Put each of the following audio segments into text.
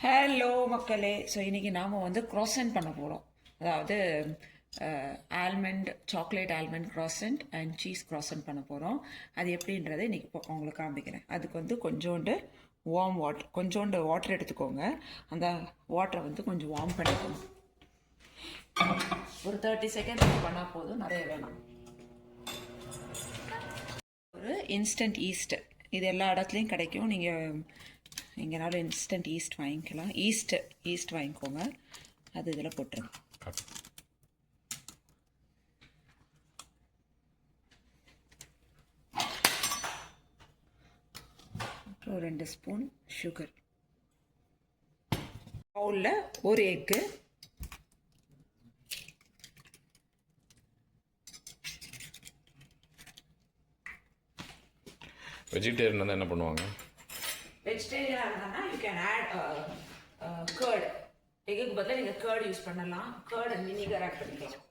Hello மக்களே. So இன்றைக்கி நாம் வந்து க்ராசன்ட் பண்ண போகிறோம். அதாவது almond chocolate almond croissant and cheese croissant பண்ண போகிறோம். அது எப்படின்றதை இன்றைக்கி உங்களுக்கு காமிக்கிறேன். அதுக்கு வந்து கொஞ்சோண்டு வார்ம் வாட்டர், கொஞ்சோண்டு வாட்டர் எடுத்துக்கோங்க. அந்த வாட்டரை வந்து கொஞ்சம் வார்ம் பண்ணிக்கோங்க. ஒரு 30 செகண்ட்ஸ் பண்ணால் போதும், நிறைய வேணாம். ஒரு இன்ஸ்டன்ட் ஈஸ்ட், இது எல்லா இடத்துலையும் கிடைக்கும். நீங்கள் எங்கேனாலும் இன்ஸ்டன்ட் ஈஸ்ட் வாங்கிக்கலாம். ஈஸ்ட் வாங்கிக்கோங்க. அது இதில் போட்டுருங்க. அப்புறம் 2 ஸ்பூன் சுகர். பவுலில் ஒரு எக்கு, வெஜிடேரியன் வந்து என்ன பண்ணுவாங்க? வெஜிடேரியனாக இருந்தாங்கன்னா யூ கேன் ஆட் கர்ட். எக்குக்கு பதிலாக நீங்கள் கர்ட் யூஸ் பண்ணலாம். கர்ட் அண்ட் வினிகர் ஆட் பண்ணிக்கலாம்.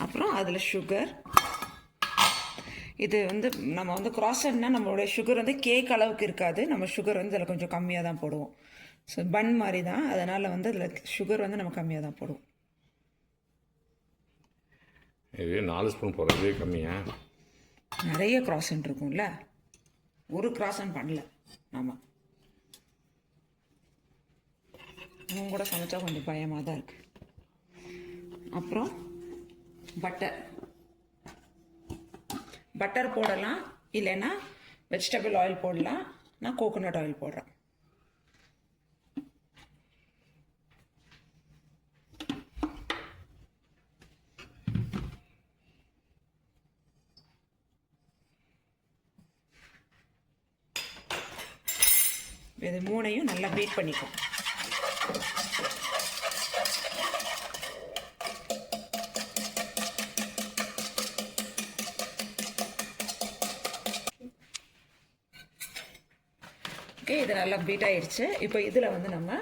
அப்புறம் அதில் சுகர். இது வந்து நம்ம வந்து க்ராசன்ட்னா நம்மளுடைய சுகர் வந்து கேக் அளவுக்கு இருக்காது. நம்ம சுகர் வந்து அதில் கொஞ்சம் கம்மியாக தான் போடுவோம். ஸோ பன் மாதிரி தான், அதனால் வந்து அதில் சுகர் வந்து நம்ம கம்மியாக தான் போடுவோம். இது 4 ஸ்பூன் போடுறது கம்மியா? நிறைய க்ராசன்ட் இருக்கும்ல, ஒரு க்ராசன்ட் பண்ணல ஆமாம். அவங்க கூட சமைச்சா கொஞ்சம் பயமாக தான் இருக்குது. அப்புறம் பட்டர் போடலாம், இல்லைன்னா வெஜிடபிள் ஆயில் போடலாம். நான் கோகோனட் ஆயில் போடுறேன். இது மூணையும் நல்லா பீட் பண்ணிக்கும். ஓகே, இது நல்லா பீட் ஆயிடுச்சு. இப்போ இதில் வந்து நம்ம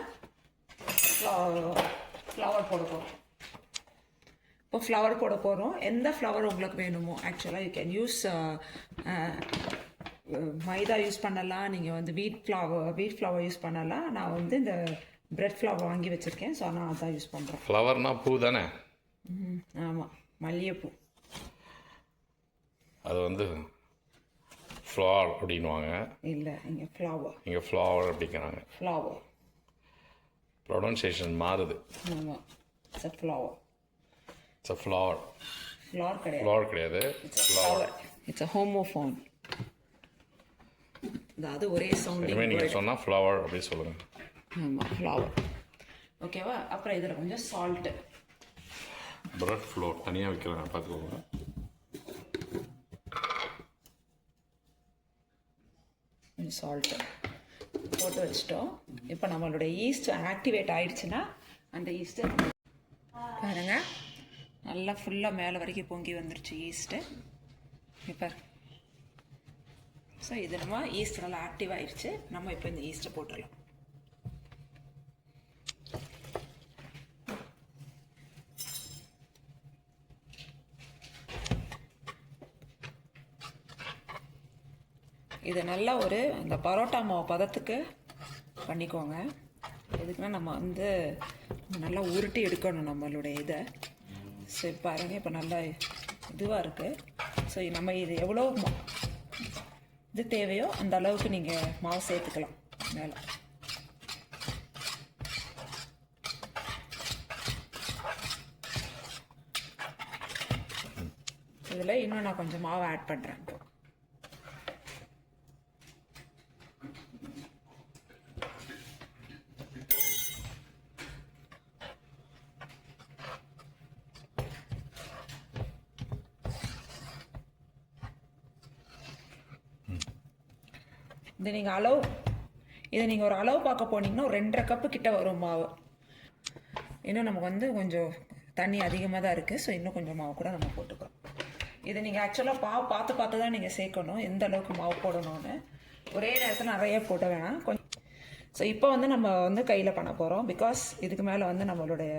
ஃப்ளவர் போட போகிறோம். இப்போ ஃப்ளவர் போட போகிறோம். எந்த ஃப்ளவர் உங்களுக்கு வேணுமோ, ஆக்சுவலாக you can use maida use பண்ணலாம். நீங்கள் வந்து வீட் ஃப்ளவர் யூஸ் பண்ணலாம். நான் வந்து இந்த பிரெட் ஃப்ளவர் வாங்கி வச்சுருக்கேன். ஸோ நான் அதான் யூஸ் பண்ணுறேன். ஃப்ளவர்னா பூ தானே? ஆமாம், மல்லிகைப்பூ. அது வந்து ஃப்ளவர் அப்படின்வாங்க. இல்லை, இங்கே ஃப்ளவர். இங்கே ஃப்ளவர் அப்படிங்கிறாங்க. ஃப்ளவர் ப்ரொனன்சியேஷன் மாறுது. ஆமாம், it's a flower. It's a flower. Flower கிடையாது, ஃப்ளவர். It's a homophone. அதாவது ஒரே சவுண்ட். நீங்கள் சொன்னால் ஃப்ளவர் அப்படி சொல்லுங்கள். ஆமாம், ஃப்ளவர். ஓகேவா? அப்புறம் இதில் கொஞ்சம் சால்ட்டு. பிரெட் ஃப்ளோர் தனியாக வைக்கிறாங்க, பார்த்துக்கோங்க. கொஞ்சம் சால்ட்டு போட்டு வச்சிட்டோம். இப்போ நம்மளுடைய ஈஸ்ட் ஆக்டிவேட் ஆகிடுச்சுன்னா அந்த ஈஸ்ட்டு பாருங்கள், நல்லா ஃபுல்லாக மேலே வரைக்கும் பொங்கி வந்துருச்சு ஈஸ்ட்டு. இப்போ ஸோ இது நம்ம ஈஸ்ட் நல்லா ஆக்டிவ் ஆகிடுச்சு. நம்ம இப்போ இந்த ஈஸ்ட்டை போட்டுடலாம். இது நல்லா ஒரு அந்த பரோட்டா மாவு பதத்துக்கு பண்ணிக்கோங்க. எதுக்குன்னா நம்ம வந்து நல்லா உருட்டி எடுக்கணும் நம்மளுடைய இதை. ஸோ பாருங்க, இப்போ நல்லா இதுவாக இருக்குது. ஸோ நம்ம இது எவ்வளோ இது தேவையோ அந்த அளவுக்கு நீங்கள் மாவு சேர்த்துக்கலாம் மேலே. இதில் இன்னும் நான் கொஞ்சம் மாவு ஆட் பண்ணுறேன். இதை நீங்கள் ஒரு அளவு பார்க்க போனீங்கன்னா ஒரு 2.5 கப்பு கிட்ட வரும் மாவு. இன்னும் நமக்கு வந்து கொஞ்சம் தண்ணி அதிகமாக தான் இருக்குது. ஸோ இன்னும் கொஞ்சம் மாவு கூட நம்ம போட்டுக்கிறோம். இதை நீங்கள் ஆக்சுவலாக பார்த்து தான் நீங்கள் சேர்க்கணும், எந்த அளவுக்கு மாவு போடணும்னு. ஒரே நேரத்தில் நிறைய போட வேணாம், கொஞ்சம். ஸோ இப்போ வந்து நம்ம வந்து கையில் பண்ண போகிறோம். பிகாஸ் இதுக்கு மேலே வந்து நம்மளுடைய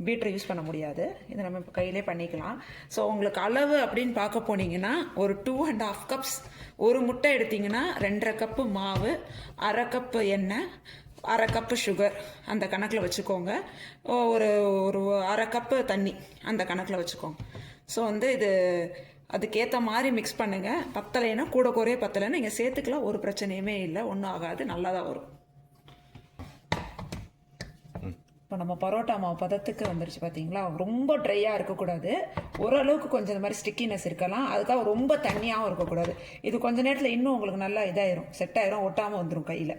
பீட்டர் யூஸ் பண்ண முடியாது. இதை நம்ம இப்போ கையிலே பண்ணிக்கலாம். ஸோ உங்களுக்கு அளவு அப்படின்னு பார்க்க போனீங்கன்னா ஒரு 2.5 கப்ஸ், ஒரு முட்டை எடுத்திங்கன்னா 2.5 கப்பு மாவு, 1/2 கப்பு எண்ணெய், 1/2 கப்பு சுகர் அந்த கணக்கில் வச்சுக்கோங்க. ஒரு ஒரு 1/2 கப்பு தண்ணி அந்த கணக்கில் வச்சுக்கோங்க. ஸோ வந்து இது அதுக்கேற்ற மாதிரி மிக்ஸ் பண்ணுங்கள். பத்தலைன்னா கூட குறைய பத்தலைன்னா நீங்கள் சேர்த்துக்கலாம், ஒரு பிரச்சனையுமே இல்லை, ஒன்றும் ஆகாது, நல்லா தான் வரும். இப்போ நம்ம பரோட்டா மாவு பதத்துக்கு வந்துருச்சு பார்த்தீங்களா. ரொம்ப ட்ரையாக இருக்கக்கூடாது, ஓரளவுக்கு கொஞ்சம் இந்த மாதிரி ஸ்டிக்கினஸ் இருக்கலாம். அதுக்காக ரொம்ப தண்ணியாகவும் இருக்கக்கூடாது. இது கொஞ்சம் நேரத்தில் இன்னும் உங்களுக்கு நல்லா இதாயிரும், செட் ஆயிரும், ஒட்டாமல் வந்துடும் கையில்.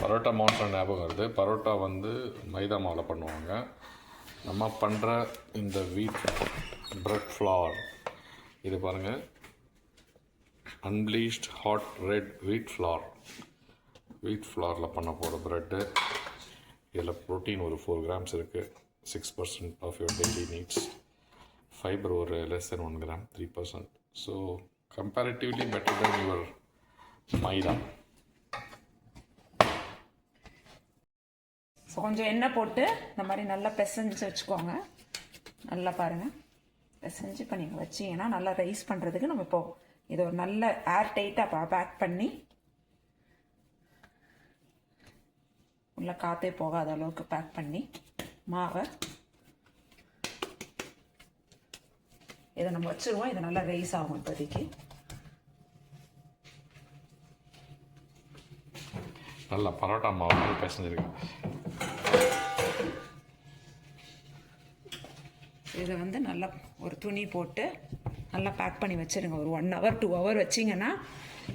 பரோட்டா மாவு ஞாபகம் வருது. பரோட்டா வந்து மைதா மாவில் பண்ணுவாங்க. நம்ம பண்ணுற இந்த வீட் பிரெட் ஃப்ளார் இது பாருங்கள், அன்பிளீச்ட் ஹாட் ரெட் வீட் ஃப்ளாரில் பண்ண போகிற ப்ரெட்டு. இதில் ப்ரோட்டீன் ஒரு 4 grams இருக்குது, 6% of your daily needs. Fibre ஒரு less than 1 gram, 3%. So comparatively better than your maida. So கொஞ்சம் எண்ணெய் போட்டு இந்த மாதிரி நல்லா பிசைஞ்சு வச்சுக்கோங்க. நல்லா பாருங்கள், பிசைஞ்சு இப்போ நீங்கள் வச்சிங்கன்னா நல்லா ரைஸ் பண்ணுறதுக்கு நம்ம இப்போ இதை ஒரு நல்ல ஏர் டைட்டாக பேக் பண்ணி உள்ள காற்றே போகாத அளவுக்கு பேக் பண்ணி மாவை இதை நம்ம வச்சுருவோம். இது நல்லா ரைஸ் ஆகும் இப்போதைக்கு. நல்லா பரோட்டா மாவு மாதிரி பிசைஞ்சிருக்கு. இதை வந்து நல்லா ஒரு துணி போட்டு நல்லா பேக் பண்ணி வச்சுருங்க. ஒரு 1 hour 2 hour வச்சிங்கன்னா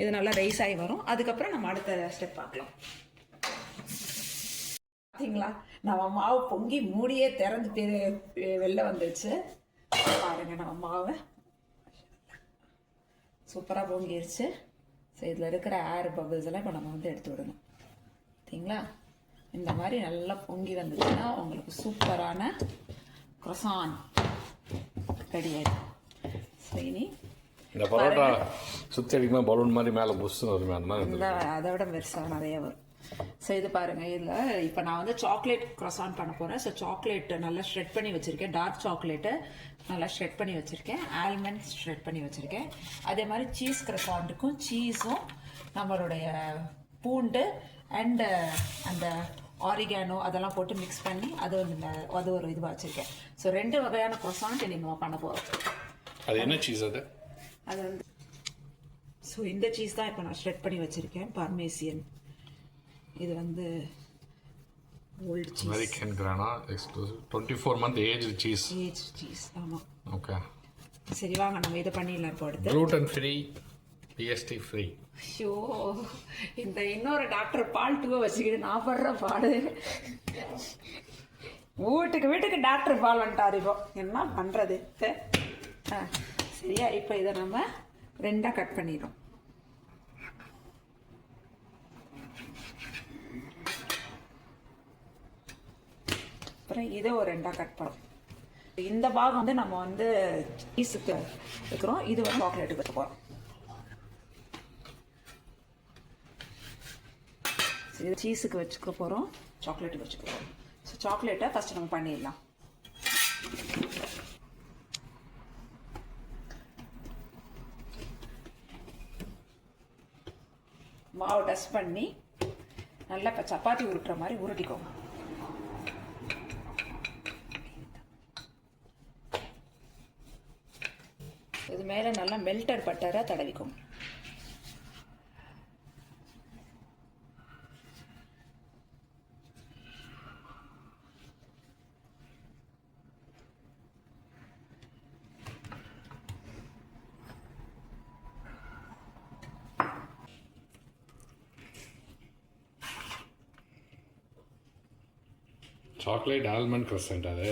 இது நல்லா ரைஸ் ஆகி வரும். அதுக்கப்புறம் நம்ம அடுத்த ஸ்டெப் பார்க்கலாம். பார்த்தீங்களா, நம்ம மாவு பொங்கி மூடியே திறந்து வெளில வந்துடுச்சு. பாருங்க, நம்ம மாவை சூப்பராக பொங்கிடுச்சு. ஸோ இதில் இருக்கிற ஏர் பபிள்ஸ் எல்லாம் இப்போ நம்ம வந்து எடுத்து விடணும். பார்த்தீங்களா, இந்த மாதிரி நல்லா பொங்கி வந்துச்சுன்னா உங்களுக்கு சூப்பரான croissant ரெடி ஆகிடும். ஸோ இனி இந்த பரோட்டா சுற்றி அடிக்குமா பலூன் மாதிரி மேலே புஷ் வருமே, அந்த மாதிரி இந்த அதை விட பெருசாக நிறைய வரும். ஸோ இது பாருங்கள், இதில் இப்போ நான் வந்து சாக்லேட் croissant பண்ண போகிறேன். ஸோ சாக்லேட் நல்லா ஷ்ரெட் பண்ணி வச்சுருக்கேன், டார்க் சாக்லேட்டு நல்லா ஷ்ரெட் பண்ணி வச்சுருக்கேன், ஆல்மண்ட் ஷ்ரெட் பண்ணி வச்சுருக்கேன். அதே மாதிரி சீஸ் croissantக்கும் சீஸும் நம்மளுடைய பூண்டு அண்டு அந்த ஆரிகானோ அதெல்லாம் போட்டு மிக்ஸ் பண்ணி அது ஒரு இதுவாக வச்சுருக்கேன். ஸோ 2 வகையான croissant நம்ம பண்ண போகிறோம். அது என்ன சீஸ் அது வந்து ஸோ இந்த சீஸ் தான் இப்போ நான் ஷ்ரெட் பண்ணி வச்சுருக்கேன், பார்மேசியன். இது வந்து old cheese, American grana exclusive 24 month age cheese. ஆமாம், ஓகே. சரி வாங்க நம்ம இதை பண்ணிடலாம். இப்போ அடுத்து gluten free, BST free. So, இந்த இன்னொரு டாக்டர் பால் 2 வச்சுக்கிட்டு நான் படுற பாடு. வீட்டுக்கு டாக்டர் பால் வந்துட்டார். இப்போ என்ன பண்ணுறது? சரியா, இப்போ இதை நம்ம 2ஆக கட் பண்ணிடுறோம். அப்புறம் இதை ஒரு 2ஆக கட் பண்ணுறோம். இந்த பாகம் வந்து நம்ம வந்து சீஸுக்கு வைக்கிறோம், இது வந்து சாக்லேட்டுக்கு வச்சு போகிறோம். இது சீஸுக்கு வச்சுக்க போகிறோம், சாக்லேட்டுக்கு வச்சுக்க போகிறோம். ஸோ சாக்லேட்டை ஃபஸ்ட்டு நம்ம பண்ணிடலாம். மாவு டஸ்ட் பண்ணி நல்லா இப்போ சப்பாத்தி உருட்டுற மாதிரி உருட்டிக்கோங்க. இது மேலே நல்லா மெல்டட் பட்டரை தடவிக்கோங்க. சாக்லேட் ஆல்மண்ட் croissant அது.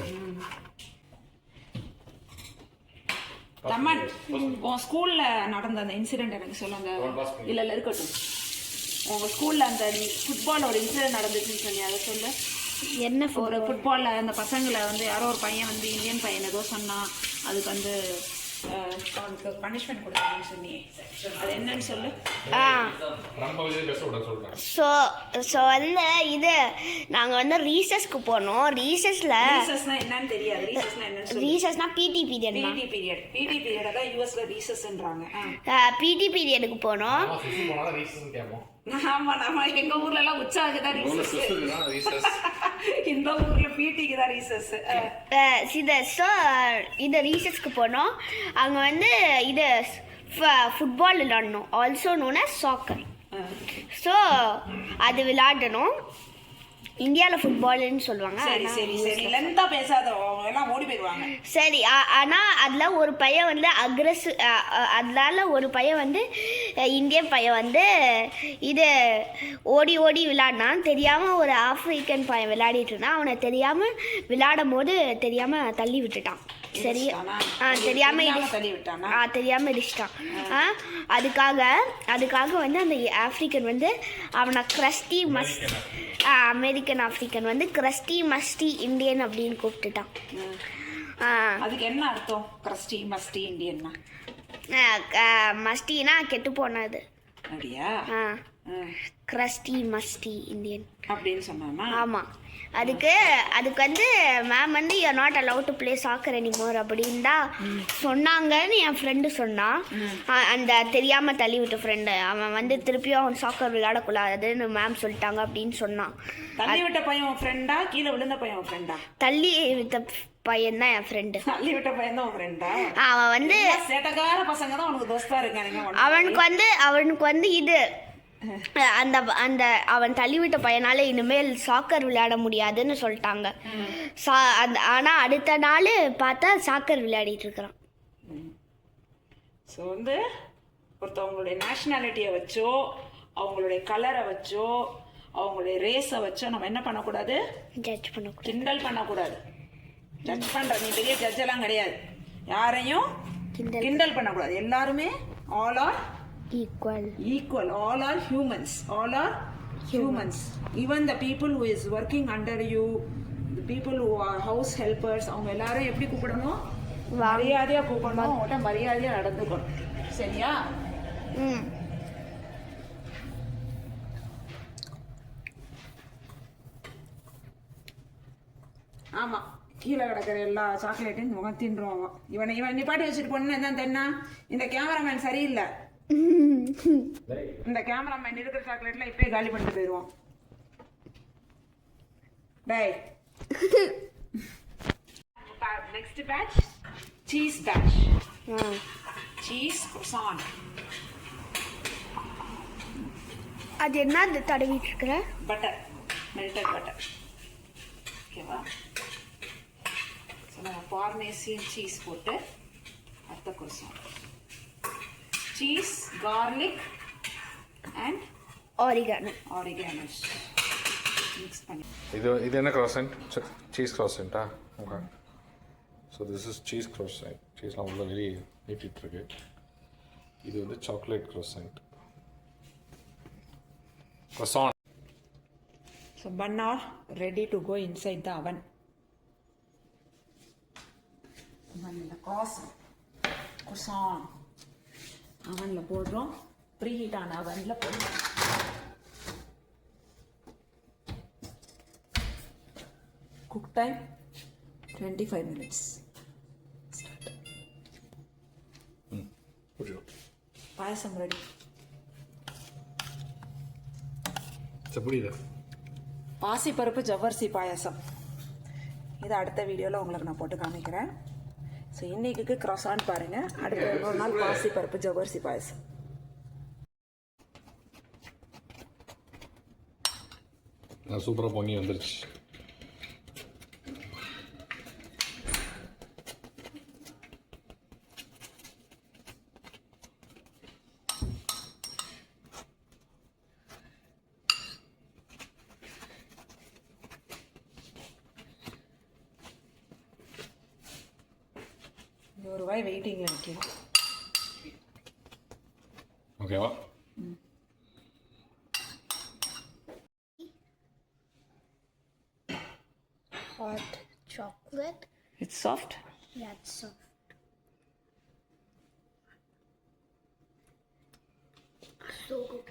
தமன், உன் ஸ்கூல்ல நடந்த அந்த இன்சிடென்ட் எனக்கு சொல்லுங்க. இல்ல இருக்கட்டும், உங்க ஸ்கூல்ல அந்த ஃபுட்பால் ஒரு இன்சிடென்ட் நடந்துச்சுன்னு சொன்னி, அதை சொல்லு. என்ன ஒரு ஃபுட்பால்ல அந்த பசங்களை வந்து யாரோ ஒரு பையன் வந்து இந்தியன் பையன் ஏதோ சொன்னா, அதுக்கு வந்து அவனுக்கு பனிஷ்மெண்ட் கொடுத்தாங்கன்னு சொன்னி, அது என்னன்னு சொல்லு. ரொம்ப பெஸ்ட் சொல்றேன். ஸோ வந்து இது நாங்கள் வந்து ரீசஸ்க்கு போனோம். ரீசஸ்னா என்னன்னு தெரியாது. ரீசஸ்னா என்னன்னு சொல்லு. ரீசஸ்னா பிடி பீரியட். பிடி பீரியட் தான் யூஎஸ்ல ரீசஸ்ன்றாங்க. பிடி பீரியடுக்கு போனோம். ஆமா, நம்ம எங்க ஊர்ல எல்லாம் உற்சாகத்துக்கு தான் ரீசஸ். இந்த ஊர்ல பிடிக்கு தான் ரீசஸ். இது ரீசஸ்க்கு போனோம். அங்கே வந்து இது ஃபுட்பால் விளாடணும், also known as soccer. So அது விளையாடணும். இந்தியாவில் ஃபுட்பால்னு சொல்லுவாங்க. சரி லென்த்தா பேசாத, எல்லாம் ஓடி போயிடுவாங்க. சரி, ஆனால் அதில் ஒரு பையன் வந்து அதனால ஒரு பையன் வந்து இந்தியன் பையன் வந்து இது ஓடி ஓடி விளையாடினான். தெரியாமல் ஒரு ஆப்பிரிக்கன் பையன் விளையாடிட்டு இருந்தான். அவனை தெரியாமல் விளையாடும் போது தெரியாமல் தள்ளி விட்டுட்டான். சரி, தெரியாமல் இடிச்சிட்டான். அதுக்காக வந்து அந்த ஆப்பிரிக்கன் வந்து அவனை கிரஸ்டி அமெரிக்கன் ஆப்பிரிக்கன் வந்து கிரஸ்டி மஸ்டி இந்தியன் அப்படின்னு கூப்பிட்டுட்டான். அதுக்கு என்ன அர்த்தம்? கிரஸ்டி மஸ்டி இந்தியன்னா மஸ்டினா கெட்டு போனது. அப்படியா? கிரஸ்டி மஸ்டி இந்தியன் அப்படின்னு சொன்னாமா? ஆமாம். அதுக்கு வந்து மேம் வந்து you are not allowed to play soccer anymore அப்படின்னு தான் சொன்னாங்கன்னு என் ஃப்ரெண்டு சொன்னான். அந்த தெரியாமல் தள்ளி விட்ட ஃப்ரெண்டு அவன் வந்து திருப்பியும் அவன் சாக்கர் விளையாடக்கூடாதுன்னு மேம் சொல்லிட்டாங்க அப்படின்னு சொன்னான். தள்ளி விட்ட பையன் ஃப்ரெண்டா, கீழே விழுந்த பையன் ஃப்ரெண்டா? தள்ளி விட்ட பையன் தான் என் ஃப்ரெண்டு. தள்ளி விட்ட பையன் தான் ஃப்ரெண்டா? அவன் வந்து சேட்டக்கார பசங்க தான் அவனுக்கு தோஸ்தா இருக்கானுங்க. அவனுக்கு வந்து இது அந்த அவன் தள்ளிவிட்ட பையனால இனிமேல் சாக்கர் விளையாட முடியாதுன்னு சொல்லிட்டாங்க. ஆனால் அடுத்த நாள் பார்த்தா சாக்கர் விளையாடிட்டு இருக்கிறான். ஸோ வந்து ஒருத்தவங்களுடைய நேஷ்னாலிட்டியை வச்சோ, அவங்களுடைய கலரை வச்சோ, அவங்களுடைய ரேஸை வச்சோ நம்ம என்ன பண்ணக்கூடாது? ஜட்ஜ் பண்ணக்கூடாது, கிண்டல் பண்ணக்கூடாது. ஜட்ஜ் பண்ற நீ பெரிய ஜட்ஜ் எல்லாம் கிடையாது. யாரையும் கிண்டல் பண்ணக்கூடாது. எல்லாருமே all are equal. All are humans. Even the people who is working under you, the people who are house helpers, அவங்க எல்லாரும் எப்படி கூப்பிடணும்? மரியாதையா கூப்பிடணும். அவங்கள்ட்ட மரியாதையா நடந்துக்கணும். சரியா? ஆமா, கீழே கிடக்கிற எல்லா சாக்லேட்டையும் முகம் தின்றுவாங்க. இவன் நிப்பாட்டி வச்சுட்டு பொண்ணு என்ன தென்னா, இந்த கேமராமேன் சரியில்லை. இந்த கேமராமேன் இருக்கிற சாக்லேட்ல இப்பயே காலி பண்ணிட்டு போயிடுவோம். டேய், next batch cheese batch. Cheese croissant. அது என்ன தடவிட்டு இருக்கிற? Butter, melted butter. ஓகேவா? ஸோ நம்ம பார்மேசியன் சீஸ் போட்டு அடுத்த croissant. Cheese, garlic and oregano mix பண்ணி. இது என்ன croissant? Cheese croissant. Okay. So this is cheese croissant. சீஸ்லாம் உள்ள வெளியே நீட்டிட்டு இருக்கு. இது வந்து chocolate croissant. So bun are ready to go inside the oven. croissant அவனில் போடுறோம். ப்ரீ ஹீட்டான அவனில் போடுறோம். Cook time 25 minutes. பாயசம் ரெடி. பாசிப்பருப்பு ஜவ்வரிசி பாயசம். இது அடுத்த வீடியோவில் உங்களுக்கு நான் போட்டு காமிக்கிறேன். ஸோ இன்னைக்கு croissant பாருங்க. அடுத்த ஒரு நாள் பாசிப்பருப்பு ஜவ்வரிசி பாயசம். சூப்பராக பொங்கி வந்துருச்சு. ஒரு வாய் வெயிட்டிங்கில் நிற்கும். ஓகேவா? Hot chocolate. It's soft. Yeah, it's soft. So good.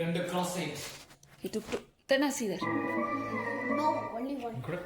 ரெண்டு cross side. He took two. Then I see that. No, only one. Good.